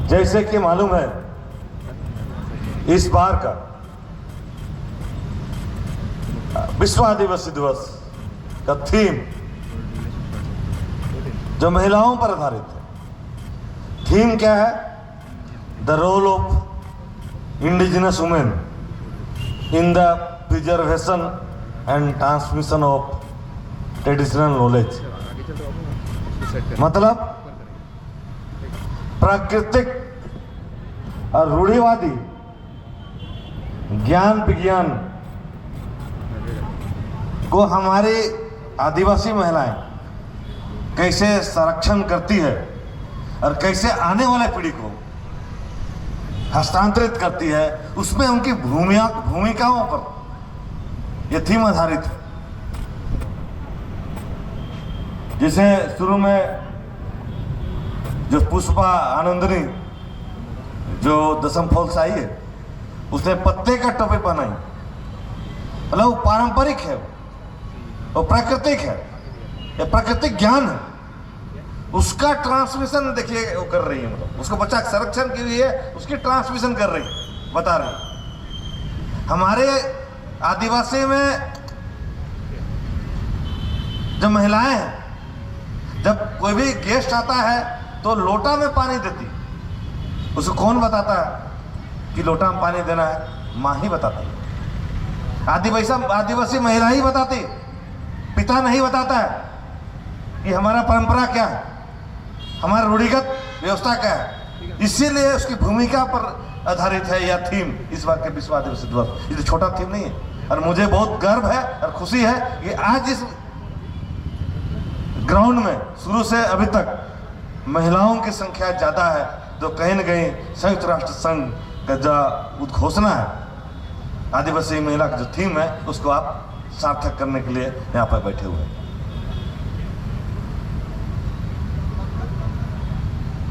जैसे कि मालूम है इस बार का विश्व आदिवासी दिवस का थीम जो महिलाओं पर आधारित है। थीम क्या है? The role of indigenous women in the preservation and transmission of traditional knowledge. मतलब प्राकृतिक और रूढ़िवादी ज्ञान विज्ञान को हमारी आदिवासी महिलाएं कैसे संरक्षण करती है और कैसे आने वाले पीढ़ी को हस्तांतरित करती है, उसमें उनकी भूमिकाओं पर यह थीम आधारित है। जिसे शुरू में जो पुष्पा आनंदनी जो दसम फॉल्स आई है, उसने पत्ते का टोपी पहनाई। मतलब वो पारंपरिक है, वो प्राकृतिक है, ये प्राकृतिक ज्ञान है, उसका ट्रांसमिशन देखिए वो कर रही है। मतलब उसको बच्चा संरक्षण के लिए उसकी ट्रांसमिशन कर रही है, बता रही। हमारे आदिवासी में जो महिलाएं हैं, जब कोई भी गेस्ट आता है तो लोटा में पानी देती। उसको कौन बताता है कि लोटा में पानी देना है? माँ ही बताती है। आदिवासी महिला ही बताती, पिता नहीं बताता है कि हमारा परंपरा क्या है, हमारा रूढ़िगत व्यवस्था क्या है। इसीलिए उसकी भूमिका पर आधारित है यह थीम इस बार के विश्व आदिवासी दिवस। ये तो छोटा थीम नहीं है। और मुझे बहुत गर्व है और खुशी है कि आज इस ग्राउंड में शुरू से अभी तक महिलाओं की संख्या ज़्यादा है, जो कहीं न कहीं संयुक्त राष्ट्र संघ का जो उद्घोषणा है, आदिवासी महिला का जो थीम है, उसको आप सार्थक करने के लिए यहाँ पर बैठे हुए हैं।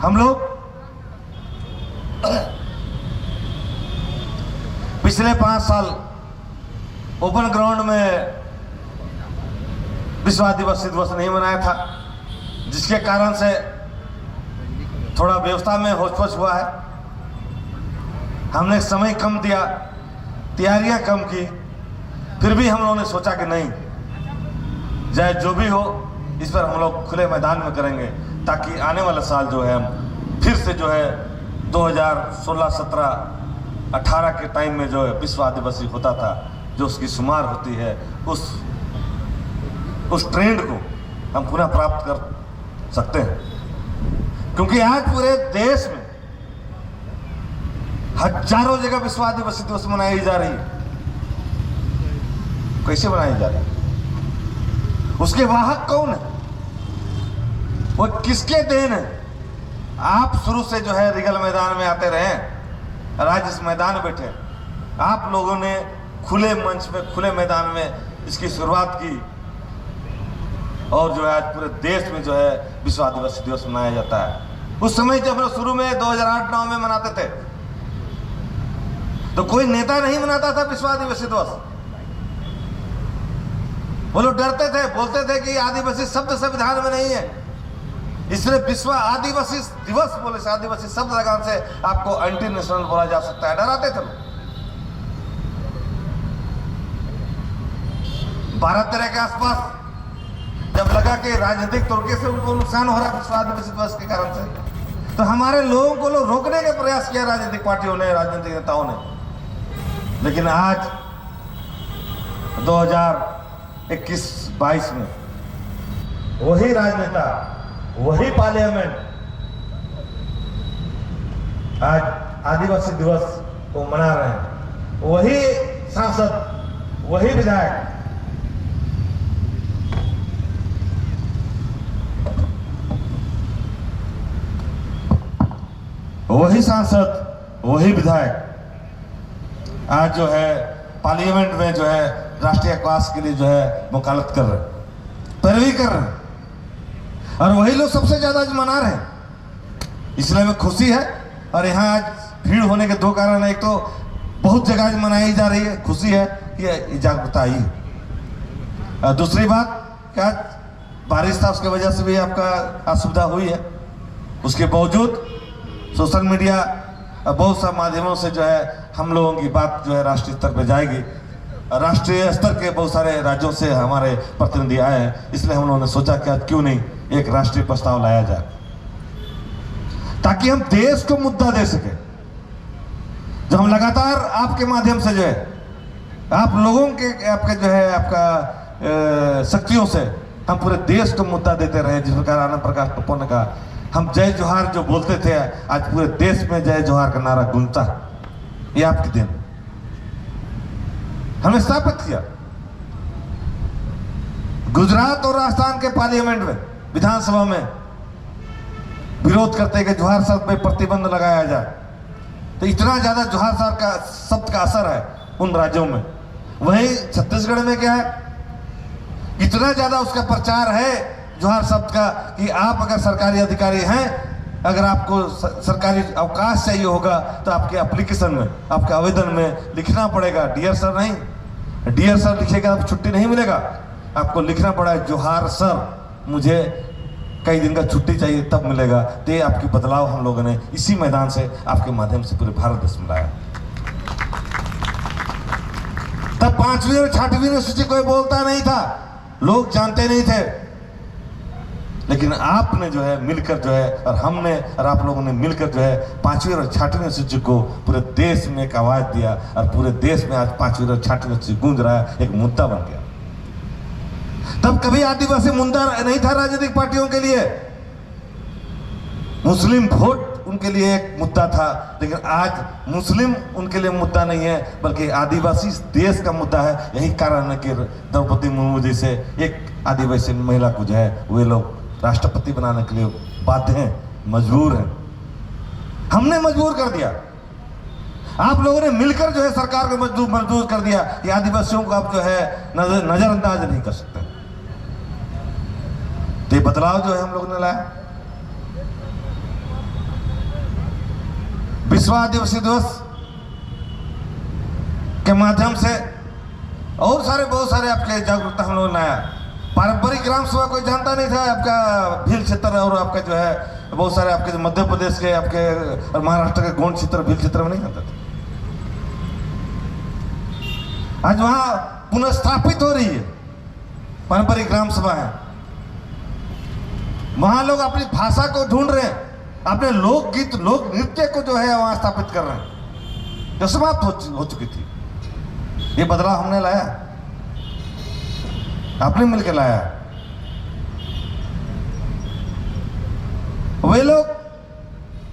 हम लोग पिछले 5 साल ओपन ग्राउंड में विश्व आदिवासी दिवस नहीं मनाया था, जिसके कारण से थोड़ा व्यवस्था में होच-पोच हुआ है। हमने समय कम दिया, तैयारियां कम की, फिर भी हम लोगों ने सोचा कि नहीं, चाहे जो भी हो इस पर हम लोग खुले मैदान में करेंगे, ताकि आने वाला साल जो है हम फिर से जो है 2016, 17, 18 के टाइम में जो है विश्व आदिवासी होता था, जो उसकी शुमार होती है, उस ट्रेंड को हम पुनः प्राप्त कर सकते हैं। क्योंकि आज पूरे देश में हजारों जगह विश्व आदिवासी दिवस मनाई जा रही है। कैसे मनाई जा रही है? उसके वाहक कौन है? वो किसके देन है? आप शुरू से जो है रिगल मैदान में आते रहे और आज इस मैदान में बैठे। आप लोगों ने खुले मंच में, खुले मैदान में इसकी शुरुआत की, और जो है आज पूरे देश में जो है विश्व आदिवासी दिवस मनाया जाता है। उस समय जब हम शुरू में 2008-9 में मनाते थे, तो कोई नेता नहीं मनाता था विश्व आदिवासी दिवस। वो लोग डरते थे, बोलते थे कि आदिवासी शब्द संविधान में नहीं है, इसलिए विश्व आदिवासी दिवस बोले से आदिवासी शब्द लगाने से आपको एंटी नेशनल बोला जा सकता है, डराते थे लोग। 12-13 के आसपास जब लगा कि राजनीतिक तरीके से उनको नुकसान हो रहा है विश्व आदिवासी दिवस के कारण से, तो हमारे लोगों को लोग रोकने का प्रयास किया, राजनीतिक पार्टियों ने, राजनीतिक नेताओं ने। लेकिन आज 2021-22 में वही राजनेता, वही पार्लियामेंट आज आदिवासी दिवस को मना रहे हैं। वही सांसद, वही विधायक वही विधायक आज जो है पार्लियामेंट में जो है राष्ट्रीय अवकाश के लिए जो है वकालत कर रहे हैं, पैरवी कर रहे हैं, और वही लोग सबसे ज्यादा आज मना रहे हैं। इसलिए हमें खुशी है। और यहाँ आज भीड़ होने के 2 कारण है। एक तो बहुत जगह मनाई जा रही है, खुशी है कि जागरूकता आई। दूसरी बात क्या, बारिश था, उसकी वजह से भी आपका असुविधा हुई है। उसके बावजूद सोशल मीडिया और बहुत सा माध्यमों से जो है हम लोगों की बात जो है राष्ट्रीय स्तर पर जाएगी। राष्ट्रीय स्तर के बहुत सारे राज्यों से हमारे प्रतिनिधि आए हैं, इसलिए हम लोगों ने सोचा कि आज क्यों नहीं एक राष्ट्रीय प्रस्ताव लाया जाए, ताकि हम देश को मुद्दा दे सके। जो हम लगातार आपके माध्यम से जो है आप लोगों के आपके जो है आपका शक्तियों से हम पूरे देश को मुद्दा देते रहे। जिस प्रकार आनंद प्रकाश टप्पू ने कहा, हम जय जोहार जो बोलते थे, आज पूरे देश में जय जोहार का नारा गूंजता है। ये आपके दिन हमने स्थापित किया। गुजरात और राजस्थान के पार्लियामेंट में, विधानसभा में विरोध करते कि जोहार शब्द पे प्रतिबंध लगाया जाए। तो इतना ज्यादा जोहार शब्द का असर है उन राज्यों में। वहीं छत्तीसगढ़ में क्या है, इतना ज्यादा उसका प्रचार है जोहार शब्द का कि आप अगर सरकारी अधिकारी हैं, अगर आपको सरकारी अवकाश चाहिए होगा तो आपके एप्लीकेशन में, आपके आवेदन में लिखना पड़ेगा डियर सर। नहीं, डियर सर लिखेगा तो छुट्टी नहीं मिलेगा, आपको लिखना पड़ा है जोहार सर, मुझे कई दिन का छुट्टी चाहिए तब मिलेगा। तो ये आपकी बदलाव हम लोगों ने इसी मैदान से आपके माध्यम से पूरे भारत देश में लाया। तब 5वीं और 6वीं अनुसूची कोई बोलता नहीं था, लोग जानते नहीं थे, लेकिन आपने जो है मिलकर जो है, और हमने और आप लोगों ने मिलकर जो है 5वीं और 6वीं अनुसूची को पूरे देश में एक आवाज दिया, और पूरे देश में आज 5वीं और 6वीं अनुसूची गूंज रहा है, एक मुद्दा बन गया। तब कभी आदिवासी मुद्दा नहीं था राजनीतिक पार्टियों के लिए, मुस्लिम वोट उनके लिए एक मुद्दा था, लेकिन आज मुस्लिम उनके लिए मुद्दा नहीं है, बल्कि आदिवासी देश का मुद्दा है। यही कारण है कि द्रौपदी मुर्मू जी से एक आदिवासी महिला को जो है वे लोग राष्ट्रपति बनाने के लिए बाध्य हैं, मजबूर हैं। हमने मजबूर कर दिया, आप लोगों ने मिलकर जो है सरकार को मजबूर कर दिया कि आदिवासियों को आप जो है नजरअंदाज नहीं कर सकते। तो ये बदलाव जो है हम लोगों ने लाया। विश्व आदिवासी दिवस के माध्यम से और बहुत सारे आपके जागरूकता हम लोगों ने लाया। पारंपरिक ग्राम सभा कोई जानता नहीं था, आपका भील क्षेत्र और आपका जो है बहुत सारे आपके जो मध्य प्रदेश के आपके और महाराष्ट्र के गोंड क्षेत्र, भील क्षेत्र में नहीं जानते थे। आज वहां पुनर्स्थापित हो रही है पारंपरिक ग्राम सभा है। वहां लोग अपनी भाषा को ढूंढ रहे हैं, अपने लोकगीत लोक नृत्य को जो है वहां स्थापित कर रहे हैं, जो समाप्त हो चुकी थी। ये बदलाव हमने लाया, आपने मिलकर लाया। वे लोग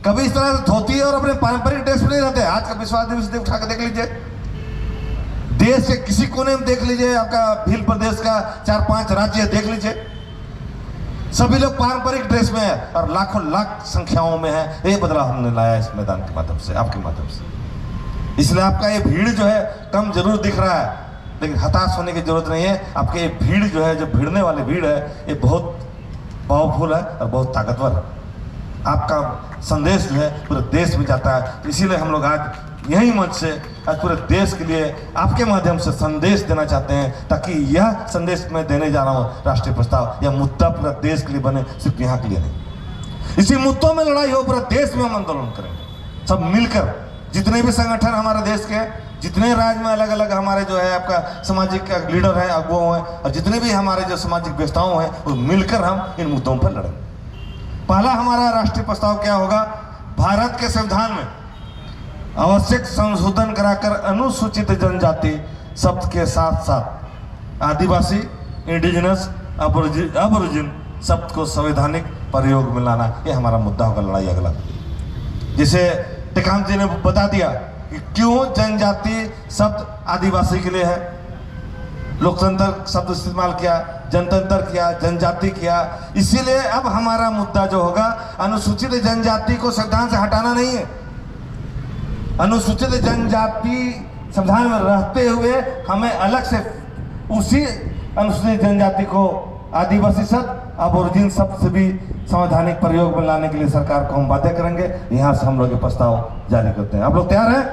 कभी इस तरह से धोती और अपने पारंपरिक ड्रेस में नहीं रहते। आज का विश्व आदिवासी दिवस उठा कर देख लीजिए, देश के किसी कोने में देख लीजिए, आपका भील प्रदेश का 4-5 राज्य देख लीजिए, सभी लोग पारंपरिक ड्रेस में है और लाखों लाख संख्याओं में है। ये बदलाव हमने लाया इस मैदान के माध्यम से, आपके माध्यम से। इसलिए आपका ये भीड़ जो है कम जरूर दिख रहा है, लेकिन हताश होने की जरूरत नहीं है। आपके ये भीड़ जो है, जो भिड़ने वाली भीड़ है, ये बहुत पावरफुल है और बहुत ताकतवर है। आपका संदेश जो है पूरे देश में जाता है। तो इसीलिए हम लोग आज यही मंच से आज पूरे देश के लिए आपके माध्यम से संदेश देना चाहते हैं, ताकि यह संदेश मैं देने जा रहा हूँ राष्ट्रीय प्रस्ताव, यह मुद्दा पूरा देश के लिए बने, सिर्फ यहाँ के लिए नहीं। इसी मुद्दों में लड़ाई हो, पूरे देश में हम आंदोलन करेंगे सब मिलकर। जितने भी संगठन हमारे देश के, जितने राज्य में अलग अलग हमारे जो है आपका सामाजिक लीडर है, अगुवा हैं, और जितने भी हमारे जो सामाजिक व्यवस्थाओं हैं, वो मिलकर हम इन मुद्दों पर लड़ेंगे। पहला हमारा राष्ट्रीय प्रस्ताव क्या होगा, भारत के संविधान में आवश्यक संशोधन कराकर अनुसूचित जनजाति शब्द के साथ साथ आदिवासी, इंडिजिनस, अबोरिजिन शब्द को संवैधानिक प्रयोग में लाना, ये हमारा मुद्दा होगा लड़ाई अगला। जिसे टेकाम जी ने बता दिया कि क्यों जनजाति शब्द आदिवासी के लिए है, लोकतंत्र शब्द इस्तेमाल किया, जनतंत्र किया, जनजाति किया। इसीलिए अब हमारा मुद्दा जो होगा, अनुसूचित जनजाति को संविधान से हटाना नहीं है। अनुसूचित जनजाति संविधान में रहते हुए हमें अलग से उसी अनुसूचित जनजाति को आदिवासी शब्द, अबोरिजिन शब्द से भी संवैधानिक प्रयोग में लाने के लिए सरकार को हम बाध्य करेंगे। यहाँ से हम लोग ये प्रस्ताव जारी करते हैं। आप लोग तैयार हैं?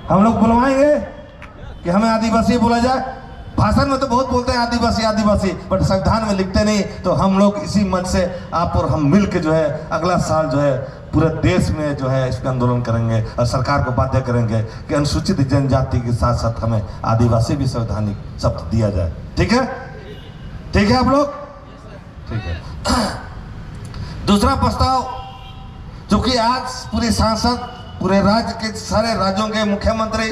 हम लोग बुलवाएंगे कि हमें आदिवासी बोला जाए, भाषण में तो बहुत बोलते हैं आदिवासी आदिवासी, बट संविधान में लिखते नहीं। तो हम लोग इसी मंच से आप और हम मिल के जो है अगला साल जो है पूरे देश में जो है इस पर आंदोलन करेंगे और सरकार को बाध्य करेंगे कि अनुसूचित जनजाति के साथ साथ हमें आदिवासी भी संवैधानिक शब्द दिया जाए। ठीक है, ठीक है आप लोग, ठीक है। दूसरा प्रस्ताव जो कि आज पूरे सांसद, पूरे राज्य के सारे राज्यों के मुख्यमंत्री,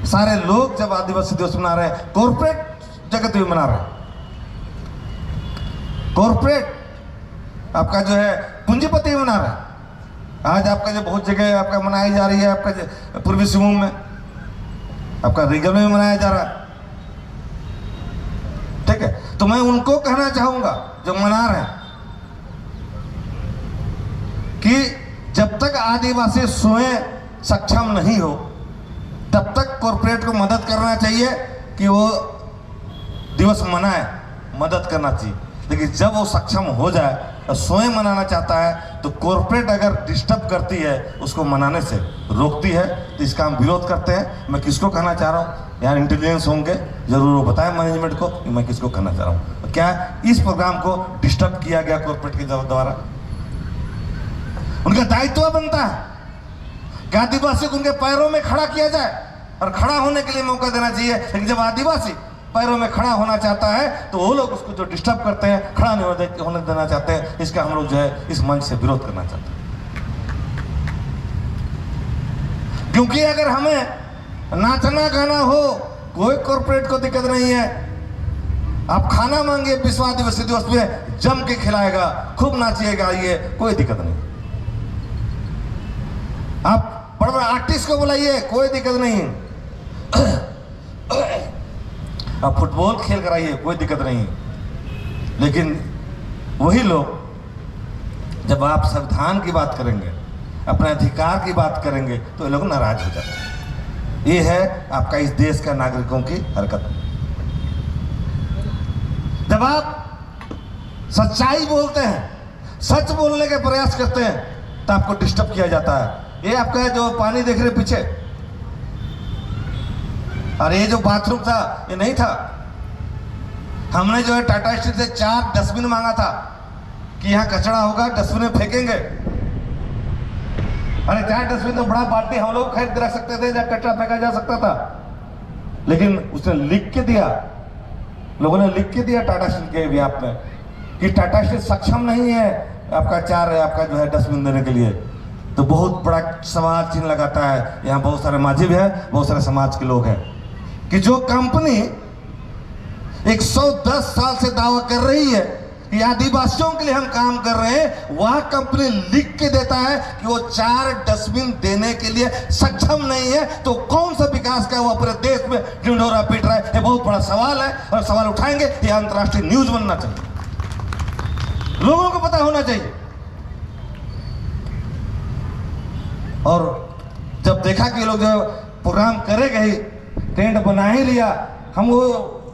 सारे लोग जब आदिवासी दिवस मना रहे हैं, कॉर्पोरेट जगत भी मना रहे हैं। कॉर्पोरेट आपका जो है पूंजीपति भी मना रहे हैं। आज आपका जो बहुत जगह आपका मनाई जा रही है, आपका पूर्वी सिंहभूम में, आपका रीगल में भी मनाया जा रहा है। ठीक है, तो मैं उनको कहना चाहूंगा जो मना रहे हैं कि जब तक आदिवासी स्वयं सक्षम नहीं हो तब तक कॉर्पोरेट को मदद करना चाहिए कि वो दिवस मनाए, मदद करना चाहिए। लेकिन जब वो सक्षम हो जाए और स्वयं मनाना चाहता है तो कॉर्पोरेट अगर डिस्टर्ब करती है, उसको मनाने से रोकती है, तो इसका हम विरोध करते हैं। मैं किसको कहना चाह रहा हूँ, यहाँ इंटेलिजेंस होंगे जरूर वो बताएं मैनेजमेंट को कि मैं किसको कहना चाह रहा हूँ। क्या इस प्रोग्राम को डिस्टर्ब किया गया कॉर्पोरेट के द्वारा? उनका दायित्व बनता है कि आदिवासी को उनके पैरों में खड़ा किया जाए और खड़ा होने के लिए मौका देना चाहिए। लेकिन जब आदिवासी पैरों में खड़ा होना चाहता है तो वो लोग उसको जो डिस्टर्ब करते हैं, खड़ा नहीं होने देना चाहते हैं। इसका हम लोग जो है इस मंच से विरोध करना चाहते हैं। क्योंकि अगर हमें नाचना गाना हो, कोई कॉर्पोरेट को दिक्कत नहीं है। आप खाना मांगे विश्व आदिवासी दिवस में, जम के खिलाएगा, खूब नाचिएगा, ये कोई दिक्कत नहीं। आप बड़े बड़े आर्टिस्ट को बुलाइए, कोई दिक्कत नहीं। आप फुटबॉल खेल कराइए, कोई दिक्कत नहीं। लेकिन वही लोग जब आप संविधान की बात करेंगे, अपने अधिकार की बात करेंगे, तो ये लोग नाराज हो जाते हैं। ये है आपका इस देश का नागरिकों की हरकत। जब आप सच्चाई बोलते हैं, सच बोलने के प्रयास करते हैं, तो आपको डिस्टर्ब किया जाता है। ये आपका जो पानी देख रहे पीछे, और ये जो बाथरूम था ये नहीं था। हमने जो है टाटा स्टील से 4 डस्टबिन मांगा था कि यहाँ कचरा होगा, डस्टबिन में फेंकेंगे। अरे 4 डस्टबिन तो बड़ा बाल्टी हम लोग खरीद रख सकते थे जहाँ कचरा फेंका जा सकता था। लेकिन उसने लिख के दिया, लोगों ने लिख के दिया टाटा स्टील के व्याप में कि टाटा स्टील सक्षम नहीं है आपका 4 आपका जो है डस्टबिन देने के लिए। तो बहुत बड़ा सवाल चिन्ह लगाता है। यहाँ बहुत सारे माझी भी है, बहुत सारे समाज के लोग हैं कि जो कंपनी 110 साल से दावा कर रही है कि आदिवासियों के लिए हम काम कर रहे हैं, वह कंपनी लिख के देता है कि वो 4 डस्टबिन देने के लिए सक्षम नहीं है, तो कौन सा विकास का वो पूरे देश में ढिंढोरा पीट रहा है? ये बहुत बड़ा सवाल है और सवाल उठाएंगे। ये अंतर्राष्ट्रीय न्यूज बनना चाहिए, लोगों को पता होना चाहिए। और जब देखा कि लोग जो प्रोग्राम करेंगे ही, टेंट बना ही लिया, हम वो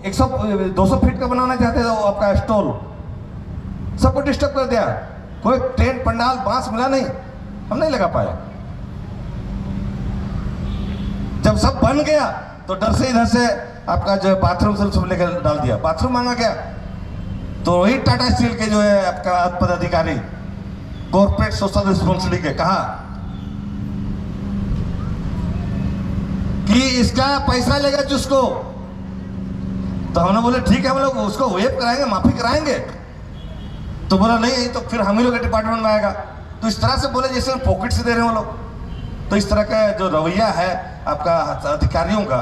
100-200 फीट का बनाना चाहते थे आपका स्टॉल, सबको डिस्टर्ब कर दिया। कोई टेंट पंडाल बांस मिला नहीं, हम नहीं लगा पाए। जब सब बन गया तो डर से इधर से आपका जो है बाथरूम से सब लेकर डाल दिया। बाथरूम मांगा गया तो वही टाटा स्टील के जो है आपका पदाधिकारी कॉर्पोरेट सोशल रिस्पॉन्सिबिलिटी के कहा कि इसका पैसा लेगा जिसको। तो हमने बोले ठीक है, हम लोग उसको वेब कराएंगे, माफी कराएंगे। तो बोला नहीं, तो फिर हम ही लोग डिपार्टमेंट में आएगा। तो इस तरह से बोले जैसे पॉकेट से दे रहे हैं वो लोग। तो इस तरह का जो रवैया है आपका अधिकारियों का,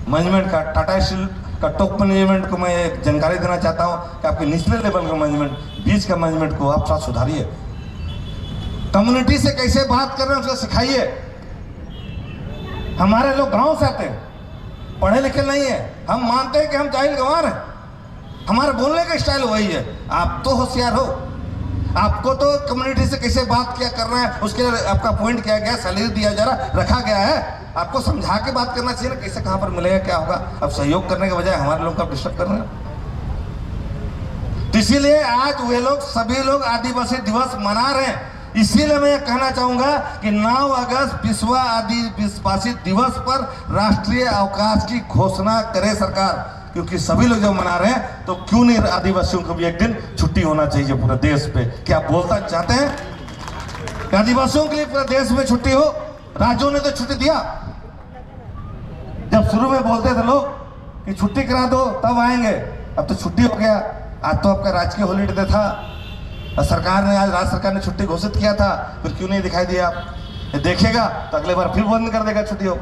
मैनेजमेंट का, टाटा स्टील का टॉप मैनेजमेंट को मैं एक जानकारी देना चाहता हूँ कि आपके निचले लेवल का मैनेजमेंट, बीच का मैनेजमेंट को आप साथ सुधारिए। कम्युनिटी से कैसे बात कर रहे हैं उसको सिखाइए। हमारे लोग गांव से आते हैं, पढ़े लिखे नहीं है, हम मानते हैं कि हम जाहिल गंवार हैं, हमारे बोलने का स्टाइल वही है। आप तो होशियार हो, आपको तो कम्युनिटी से कैसे बात क्या करना है उसके लिए आपका पॉइंट किया गया, सैलरी दिया जा रहा, रखा गया है। आपको समझा के बात करना चाहिए ना, कैसे कहाँ पर मिलेगा, क्या होगा। अब सहयोग करने के बजाय हमारे लोग का डिस्टर्ब कर रहे हैं। तो इसीलिए आज वे लोग सभी लोग आदिवासी दिवस मना रहे हैं। इसीलिए मैं कहना चाहूंगा कि 9 अगस्त विश्व आदिवासी दिवस पर राष्ट्रीय अवकाश की घोषणा करे सरकार, क्योंकि सभी लोग जब मना रहे हैं तो क्यों नहीं आदिवासियों को भी एक दिन छुट्टी होना चाहिए पूरे देश पे। क्या आप बोलना चाहते हैं कि आदिवासियों के लिए पूरे देश में छुट्टी हो? राज्यों ने तो छुट्टी दिया। जब शुरू में बोलते थे लोग कि छुट्टी करा दो तब आएंगे, अब तो छुट्टी हो गया। आज तो आपका राजकीय हॉलीडे था, सरकार ने आज राज्य सरकार ने छुट्टी घोषित किया था, फिर क्यों नहीं दिखाई दिया? ये देखेगा तो अगले बार फिर बंद कर देगा छुट्टी हो।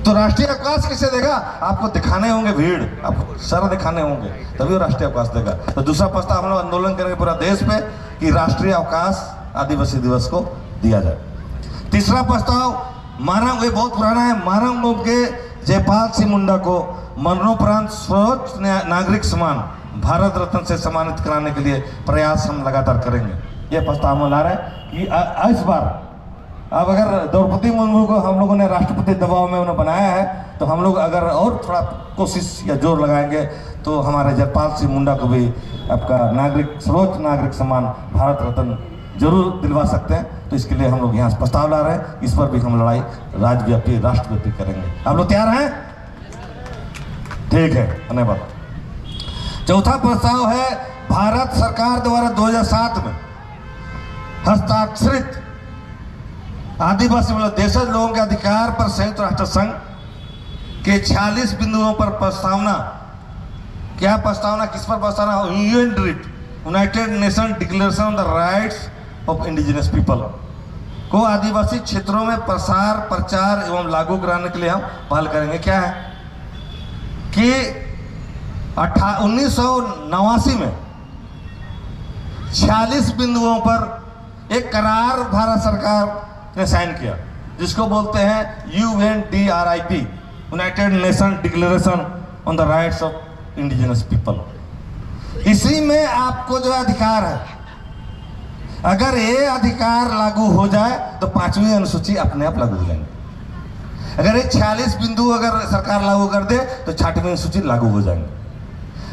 तो राष्ट्रीय अवकाश किसे देगा? आपको दिखाने होंगे भीड़, आपको सर दिखाने होंगे, तभी वो राष्ट्रीय अवकाश देगा। तो दूसरा प्रस्ताव हम लोग आंदोलन करेंगे पूरा देश पे कि राष्ट्रीय अवकाश आदिवासी दिवस को दिया जाए। तीसरा प्रस्ताव मानव, ये बहुत पुराना है, मानव के जयपाल सिंह मुंडा को मरणोपरांत सर्वोच्च नागरिक सम्मान भारत रत्न से सम्मानित कराने के लिए प्रयास हम लगातार करेंगे। यह प्रस्ताव हम ला रहे हैं कि इस बार अब अगर द्रौपदी मुर्मू को हम लोगों ने राष्ट्रपति दबाव में उन्हें बनाया है, तो हम लोग अगर और थोड़ा कोशिश या जोर लगाएंगे तो हमारे जयपाल सिंह मुंडा को भी आपका सर्वोच्च नागरिक सम्मान भारत रत्न जरूर दिलवा सकते हैं। तो इसके लिए हम लोग यहाँ से प्रस्ताव ला रहे हैं, इस पर भी हम लड़ाई राज्यव्यापी राष्ट्रव्यापी करेंगे। आप लोग तैयार हैं? ठीक है, धन्यवाद। चौथा प्रस्ताव है भारत सरकार द्वारा 2007 में हस्ताक्षरित आदिवासी मतलब देशज लोगों के अधिकार पर संयुक्त राष्ट्र संघ के 46 बिंदुओं पर प्रस्तावना। क्या प्रस्तावना? किस पर प्रस्तावना? United nation declaration on the rights of indigenous people को आदिवासी क्षेत्रों में प्रसार प्रचार एवं लागू कराने के लिए हम पहल करेंगे। क्या है कि 1989 में 46 बिंदुओं पर एक करार भारत सरकार ने साइन किया, जिसको बोलते हैं UNDRIP, United nation declaration on the rights of indigenous people. इसी में आपको जो अधिकार है, अगर ये अधिकार लागू हो जाए तो 5वीं अनुसूची अपने आप लागू हो जाएंगे। अगर ये 46 बिंदु अगर सरकार लागू कर दे तो 6वीं अनुसूची लागू हो जाएंगे।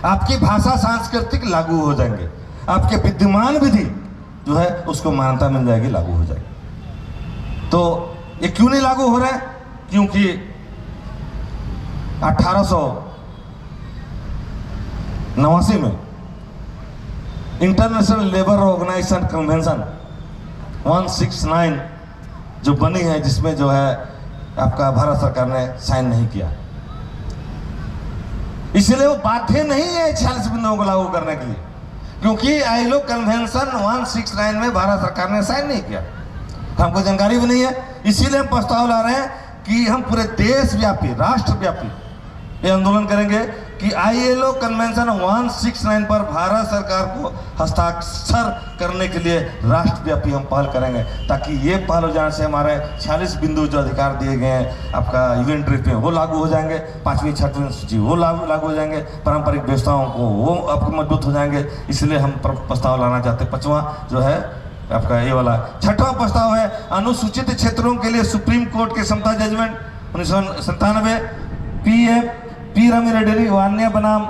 आपकी भाषा सांस्कृतिक लागू हो जाएंगे, आपके विद्यमान विधि जो है उसको मान्यता मिल जाएगी, लागू हो जाएगी। तो ये क्यों नहीं लागू हो रहा है? क्योंकि 1889 में इंटरनेशनल लेबर ऑर्गेनाइजेशन कन्वेंशन 169 जो बनी है, जिसमें जो है आपका भारत सरकार ने साइन नहीं किया, इसलिए वो बाध्य नहीं है 46 बिंदुओं को लागू करने के लिए, क्योंकि आईएलओ कन्वेंशन 169 में भारत सरकार ने साइन नहीं किया। हमको जानकारी भी नहीं है, इसीलिए हम प्रस्ताव ला रहे हैं कि हम पूरे देशव्यापी राष्ट्रव्यापी ये आंदोलन करेंगे कि आईएलओ कन्वेंशन 169 पर भारत सरकार को हस्ताक्षर करने के लिए राष्ट्रव्यापी हम पहल करेंगे, ताकि ये पहल हो जाने से हमारे 46 बिंदु जो अधिकार दिए गए हैं आपका UNDRIP में वो लागू हो जाएंगे, 5वीं 6वीं सूची वो लागू हो जाएंगे, पारंपरिक व्यवस्थाओं को वो आपको मजबूत हो जाएंगे। इसलिए हम प्रस्ताव लाना चाहते हैं। 5वां जो है आपका ये वाला। 6वां प्रस्ताव है अनुसूचित क्षेत्रों के लिए सुप्रीम कोर्ट के समता जजमेंट 1997, पी रमीरेड्डी वान्य बनाम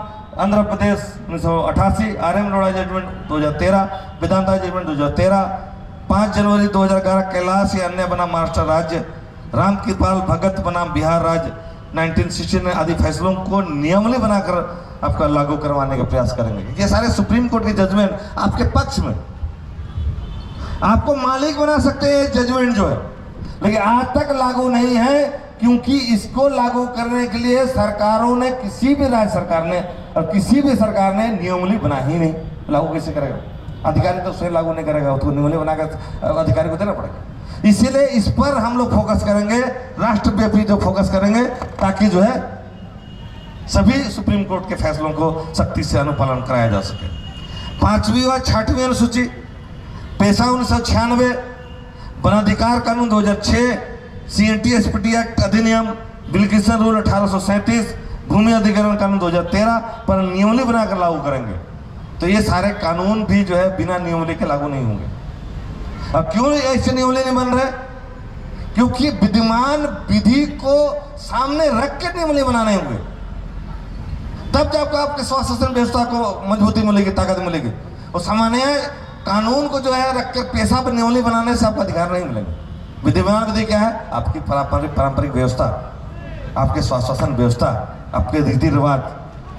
Andhra Pradesh 1988, RM Lodha judgment 2013, Vedanta judgment 2013, 5 जनवरी 2011 कैलाश अन्य बनाम महाराष्ट्र राज्य, राम कृपाल भगत बनाम बिहार राज्य 1969 आदि फैसलों को नियमावली बनाकर आपका लागू करवाने का प्रयास करेंगे। ये सारे सुप्रीम कोर्ट के जजमेंट आपके पक्ष में, आपको मालिक बना सकते हैं जजमेंट जो है, लेकिन आज तक लागू नहीं है, क्योंकि इसको लागू करने के लिए सरकारों ने, किसी भी राज्य सरकार ने और किसी भी सरकार ने नियमावली बना ही नहीं। लागू कैसे करेगा? अधिकारी तो स्वयं लागू नहीं करेगा, उसको नियमावली बनाकर अधिकारी को देना पड़ेगा। इसीलिए इस पर हम लोग फोकस करेंगे, राष्ट्रव्यापी जो फोकस करेंगे, ताकि जो है सभी सुप्रीम कोर्ट के फैसलों को सख्ती से अनुपालन कराया जा सके। 5वीं व 6वीं अनुसूची, पेशा 1996, वनाधिकार कानून 2006, CNT-SPT एक्ट अधिनियम, बिलकिसन रूल 1837, भूमि अधिग्रहण कानून 2013 पर नियमावली बनाकर लागू करेंगे। तो ये सारे कानून भी जो है बिना नियमावली के लागू नहीं होंगे। अब क्यों ऐसे नियमावली नहीं बन रहे? क्योंकि विद्यमान विधि को सामने रख के नियमावली बनाने होंगे, तब जब आपके स्वास्थ्य शासन व्यवस्था को मजबूती मिलेगी, ताकत मिलेगी। और सामान्य कानून को जो है रख कर पेशा पर नियमावली बनाने से आपको अधिकार नहीं मिलेंगे। विद्यमान विधि क्या है? आपकी पारंपरिक व्यवस्था, आपके स्वास्थ्य शासन व्यवस्था, आपके रीति रिवाज,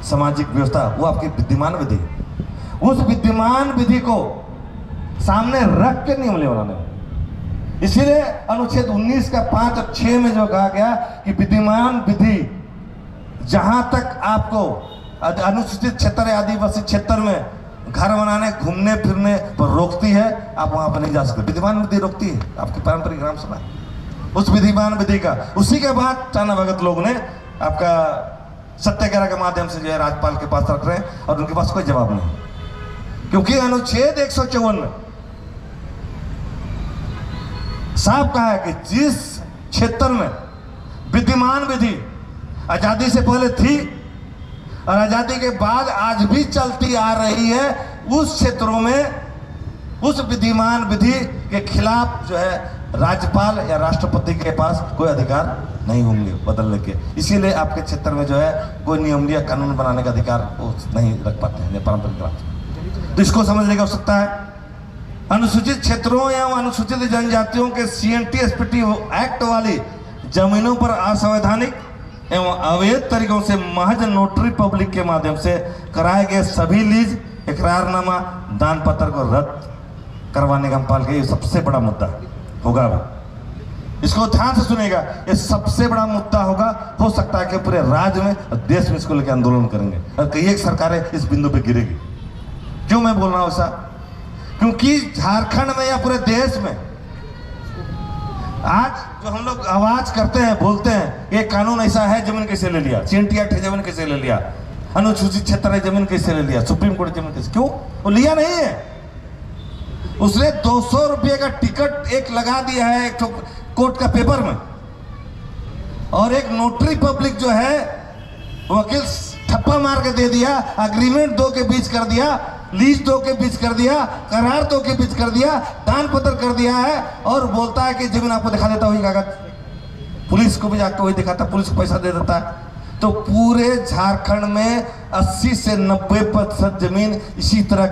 सामाजिक व्यवस्था, वो आपकी विद्यमान विधि, उस विद्यमान विधि को सामने रख के नियम बनाने। इसीलिए अनुच्छेद 19 का 5 और 6 में जो कहा गया कि विद्यमान विधि जहां तक आपको अनुसूचित क्षेत्र या आदिवासी क्षेत्र में घर बनाने, घूमने फिरने पर रोकती है, आप वहां पर नहीं जा सकते। विद्यमान विधि रोकती है आपकी पारंपरिक ग्राम सभा, उस विद्यमान विधि का। उसी के बाद चाना भगत लोग ने आपका सत्याग्रह के माध्यम से जो है राज्यपाल के पास रख रहे हैं और उनके पास कोई जवाब नहीं, क्योंकि अनुच्छेद 154 में साफ कहा है कि जिस क्षेत्र में विद्यमान विधि आजादी से पहले थी और आजादी के बाद आज भी चलती आ रही है, उस क्षेत्रों में उस विद्यमान विधि के खिलाफ जो है राज्यपाल या राष्ट्रपति के पास कोई अधिकार नहीं होंगे बदलने के। इसीलिए आपके क्षेत्र में जो है कोई नियम या कानून बनाने का अधिकार वो नहीं रख पाते हैं पारंपरिक ग्राम। तो इसको समझने की आवश्यकता है। अनुसूचित क्षेत्रों या अनुसूचित जनजातियों के CNT-SP एक्ट वाली जमीनों पर असंवैधानिक एवं अवैध तरीकों से महज नोटरी पब्लिक के माध्यम से कराए गए सभी लीज, इकरारनामा, दान पत्र को रद्द करवाने का पाल के ये सबसे बड़ा मुद्दा होगा। इसको ध्यान से सुनेगा, ये सबसे बड़ा मुद्दा होगा। हो सकता है कि पूरे राज्य में और देश में इसको लेकर आंदोलन करेंगे और कई एक सरकारें इस बिंदु पे गिरेगी। क्यों मैं बोल रहा हूं ऐसा? क्योंकि झारखंड में या पूरे देश में आज जो हम लोग आवाज करते हैं, बोलते हैं, ये कानून ऐसा है, जमीन कैसे ले लिया, CNT एक्ट है, जमीन कैसे ले लिया, अनुसूचित क्षेत्र है, जमीन कैसे ले लिया, सुप्रीम कोर्ट जमीन कैसे, क्यों? वो लिया नहीं है, उसने 200 रुपये का टिकट एक लगा दिया है एक कोर्ट का पेपर में, और एक नोटरी पब्लिक जो है वकील ठप्पा मार के दे दिया, अग्रीमेंट 2 के बीच कर दिया, लीज 2 के बीच कर दिया, करार 2 के बीच कर दिया, दान पत्र कर दिया है, और बोलता है कि जमीन आपको दिखा देता वही कागज, पुलिस को भी जाकर वही दिखाता, पुलिस को पैसा दे देता है। तो पूरे झारखंड में 80 से 90% जमीन इसी तरह